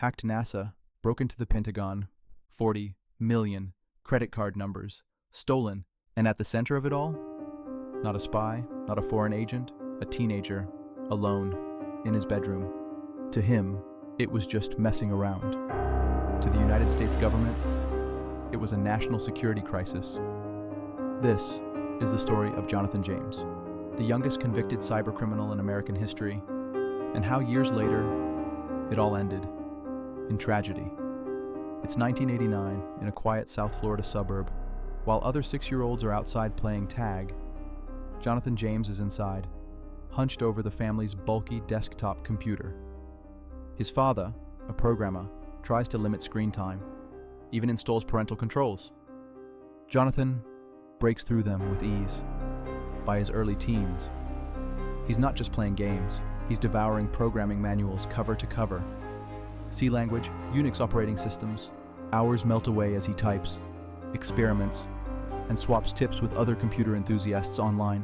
hacked NASA, broke into the Pentagon, 40 million credit card numbers, stolen, and at the center of it all, not a spy, not a foreign agent, a teenager, alone, in his bedroom. To him, it was just messing around. To the United States government, it was a national security crisis. This is the story of Jonathan James, the youngest convicted cybercriminal in American history, and how years later, it all ended in tragedy. It's 1989 in a quiet South Florida suburb. While other 6-year-olds are outside playing tag, Jonathan James is inside, hunched over the family's bulky desktop computer. His father, a programmer, tries to limit screen time, even installs parental controls. Jonathan breaks through them with ease. By his early teens, he's not just playing games, he's devouring programming manuals cover to cover. C language, Unix operating systems. Hours melt away as he types, experiments, and swaps tips with other computer enthusiasts online.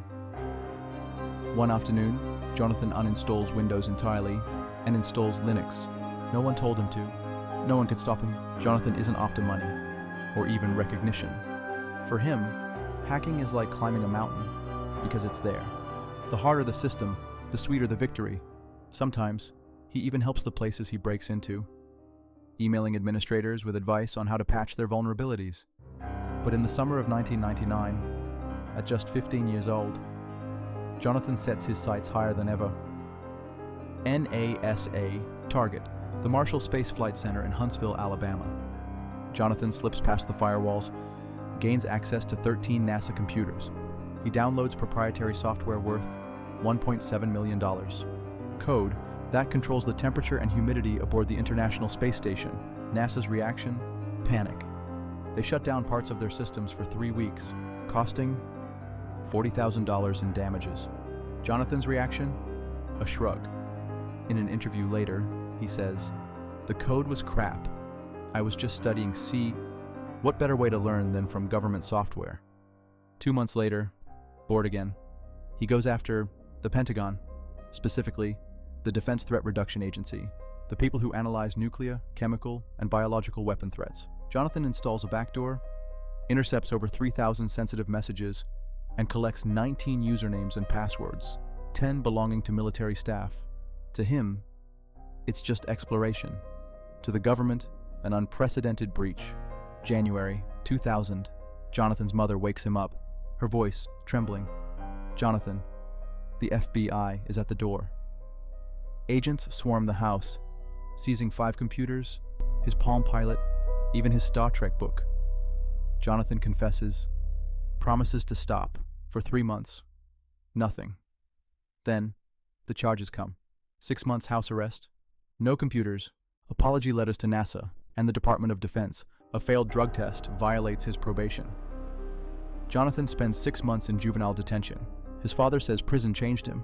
One afternoon, Jonathan uninstalls Windows entirely and installs Linux. No one told him to. No one could stop him. Jonathan isn't after money, or even recognition. For him, hacking is like climbing a mountain, because it's there. The harder the system, the sweeter the victory. Sometimes, he even helps the places he breaks into, emailing administrators with advice on how to patch their vulnerabilities. But in the summer of 1999, at just 15 years old, Jonathan sets his sights higher than ever. NASA target, the Marshall Space Flight Center in Huntsville, Alabama. Jonathan slips past the firewalls, gains access to 13 NASA computers. He downloads proprietary software worth $1.7 million. Code that controls the temperature and humidity aboard the International Space Station. NASA's reaction? Panic. They shut down parts of their systems for 3 weeks, costing $40,000 in damages. Jonathan's reaction? A shrug. In an interview later, he says, "The code was crap. I was just studying C. What better way to learn than from government software?" 2 months later, bored again, he goes after the Pentagon, specifically the Defense Threat Reduction Agency, the people who analyze nuclear, chemical, and biological weapon threats. Jonathan installs a backdoor, intercepts over 3,000 sensitive messages, and collects 19 usernames and passwords, 10 belonging to military staff. To him, it's just exploration. To the government, an unprecedented breach. January 2000, Jonathan's mother wakes him up, her voice trembling. "Jonathan, the FBI is at the door." Agents swarm the house, seizing 5 computers, his Palm Pilot, even his Star Trek book. Jonathan confesses, promises to stop for 3 months. Nothing. Then, the charges come. 6 months house arrest, no computers, apology letters to NASA and the Department of Defense. A failed drug test violates his probation. Jonathan spends 6 months in juvenile detention. His father says prison changed him,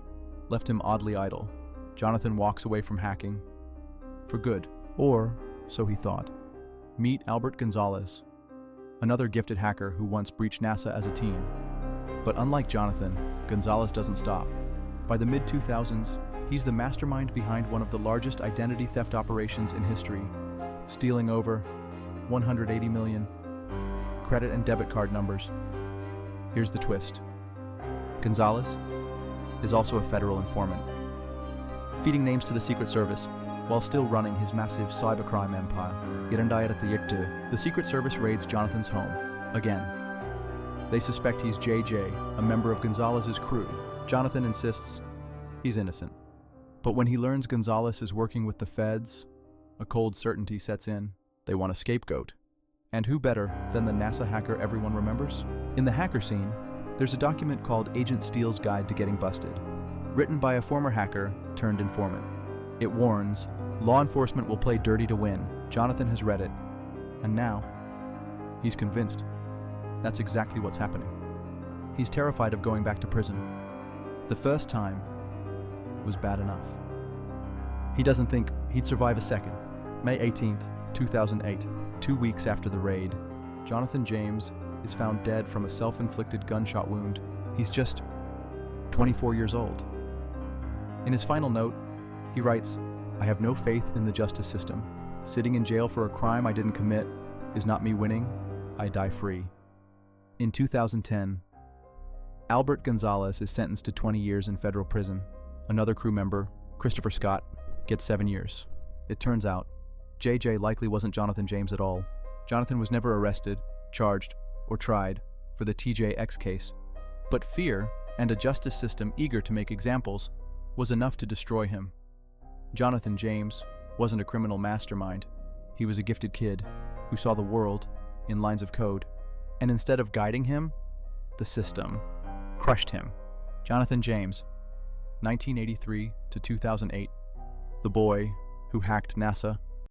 left him oddly idle. Jonathan walks away from hacking for good, or so he thought. Meet Albert Gonzalez, another gifted hacker who once breached NASA as a teen. But unlike Jonathan, Gonzalez doesn't stop. By the mid-2000s, he's the mastermind behind one of the largest identity theft operations in history, stealing over 180 million credit and debit card numbers. Here's the twist. Gonzalez is also a federal informant, feeding names to the Secret Service while still running his massive cybercrime empire. The Secret Service raids Jonathan's home again. They suspect he's JJ, a member of Gonzalez's crew. Jonathan insists he's innocent. But when he learns Gonzalez is working with the feds, a cold certainty sets in. They want a scapegoat. And who better than the NASA hacker everyone remembers? In the hacker scene, there's a document called Agent Steele's Guide to Getting Busted, written by a former hacker turned informant. It warns, law enforcement will play dirty to win. Jonathan has read it, and now, he's convinced. That's exactly what's happening. He's terrified of going back to prison. The first time was bad enough. He doesn't think he'd survive a second. May 18th, 2008, 2 weeks after the raid, Jonathan James is found dead from a self-inflicted gunshot wound. He's just 24 years old. In his final note, he writes, "I have no faith in the justice system. Sitting in jail for a crime I didn't commit is not me winning, I die free. In 2010, Albert Gonzalez is sentenced to 20 years in federal prison. Another crew member, Christopher Scott, gets 7 years. It turns out, JJ likely wasn't Jonathan James at all. Jonathan was never arrested, charged, or tried for the TJX case. But fear, and a justice system eager to make examples, was enough to destroy him. Jonathan James wasn't a criminal mastermind. He was a gifted kid who saw the world in lines of code. And instead of guiding him, the system crushed him. Jonathan James, 1983 to 2008, the boy who hacked NASA,